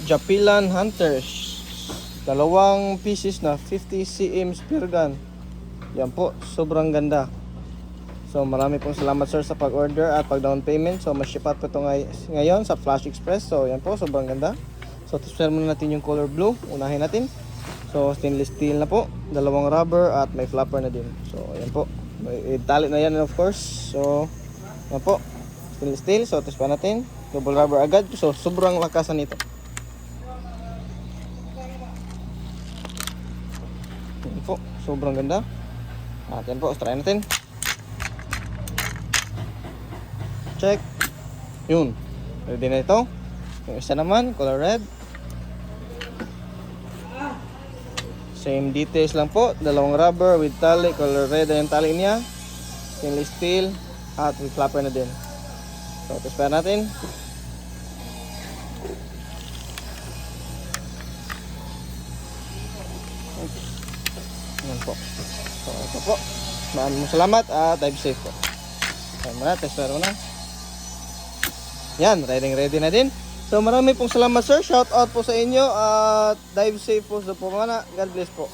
Japilan Hunters. Dalawang pieces na 50 cm spear gun. Yan po, sobrang ganda. So marami pong salamat sir sa pag-order at pag-down payment. So mas ship out po ito ngayon sa Flash Express. So yan po, sobrang ganda. So test muna natin yung color blue. Unahin natin. So stainless steel na po, dalawang rubber at may flapper na din. So yan po, may tali na yan of course. So yan po, stainless steel. So test pa natin. Double rubber agad. So sobrang lakasan nito. Yan po, sobrang ganda. At yan po, try natin. Check. Yun, ready na ito. Yung isa naman, color red. Same details lang po, dalawang rubber with tali, color red yung tali niya. Stainless steel at with flapper na din. So, test pa natin. Yan po. So, ito po. Maraming salamat at dive safe po. Ayan muna, test pa muna. Yan, ready na din. So marami pong salamat sir. Shout out po sa inyo at dive safe po sa pumana. God bless po.